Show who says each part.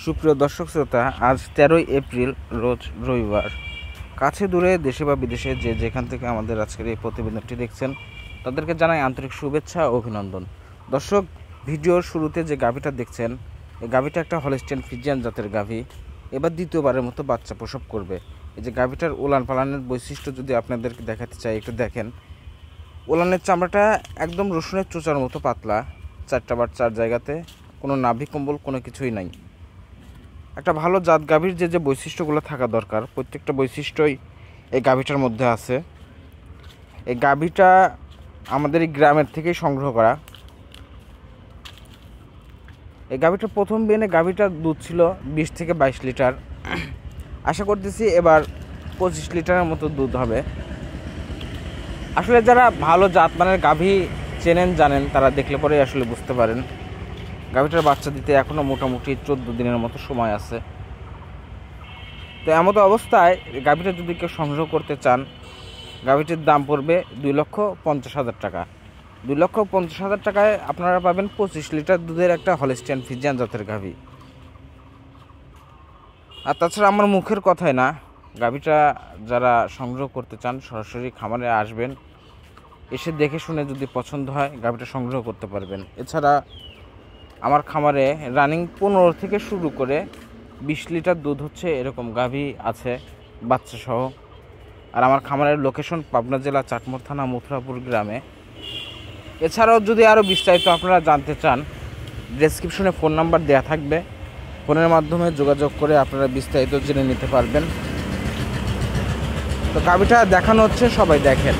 Speaker 1: সুপ্রিয় দর্শক শ্রোতা, আজ 13ই এপ্রিল রোজ রবিবার। কাছে দূরে দেশে বা বিদেশে যে যেখান থেকে আমাদের আজকের এই প্রতিবেদনটি দেখছেন তাদেরকে জানাই আন্তরিক শুভেচ্ছা ও অভিনন্দন। দর্শক, ভিডিওর শুরুতে যে গাভীটা দেখছেন, এই গাভীটা একটা হলস্টিয়ান ফ্রিজিয়ান জাতের গাভী। এবার দ্বিতীয়বারের মতো বাচ্চা প্রসব করবে। এই যে গাভীটার উলান পালানের বৈশিষ্ট্য যদি আপনাদেরকে দেখাতে চাই, একটু দেখেন। উলানের চামড়াটা একদম রসুনের চোচার মতো পাতলা, 4টা বাট 4 জায়গাতে, কোনো নাভি কম্বল কোনো কিছুই নাই। একটা ভালো জাত গাভীর যে বৈশিষ্ট্যগুলো থাকা দরকার, প্রত্যেকটা বৈশিষ্ট্যই এই গাভীটার মধ্যে আছে। এই গাভীটা আমাদের এই গ্রামের থেকেই সংগ্রহ করা। এই গাভীটার প্রথম বিয়ানে গাভীটার দুধ ছিল 20 থেকে 22 লিটার। আশা করতেছি এবার 25 লিটারের মতো দুধ হবে। আসলে যারা ভালো জাতমানের গাভী চেনেন জানেন, তারা দেখলে পরেই আসলে বুঝতে পারেন। গাভীটার বাচ্চা দিতে এখনও মোটামুটি 14 দিনের মতো সময় আছে। তো এমতো অবস্থায় গাভীটা যদি কেউ সংগ্রহ করতে চান, গাভীটির দাম পড়বে 2,50,000 টাকা। 2,50,000 টাকায় আপনারা পাবেন 25 লিটার দুধের একটা হলস্টিয়ান ফ্রিজিয়ান জাতের গাভী। আর তাছাড়া আমার মুখের কথাই না, গাভীটা যারা সংগ্রহ করতে চান সরাসরি খামারে আসবেন, এসে দেখে শুনে যদি পছন্দ হয় গাভীটা সংগ্রহ করতে পারবেন। এছাড়া আমার খামারে রানিং 15 থেকে শুরু করে 20 লিটার দুধ হচ্ছে এরকম গাভী আছে, বাচ্চা সহ। আর আমার খামারের লোকেশন পাবনা জেলা চাটমোড় থানা মথুরাপুর গ্রামে। এছাড়াও যদি আরও বিস্তারিত আপনারা জানতে চান, ডেসক্রিপশনে ফোন নাম্বার দেওয়া থাকবে, ফোনের মাধ্যমে যোগাযোগ করে আপনারা বিস্তারিত জেনে নিতে পারবেন। তো গাভীটা দেখানো হচ্ছে, সবাই দেখেন।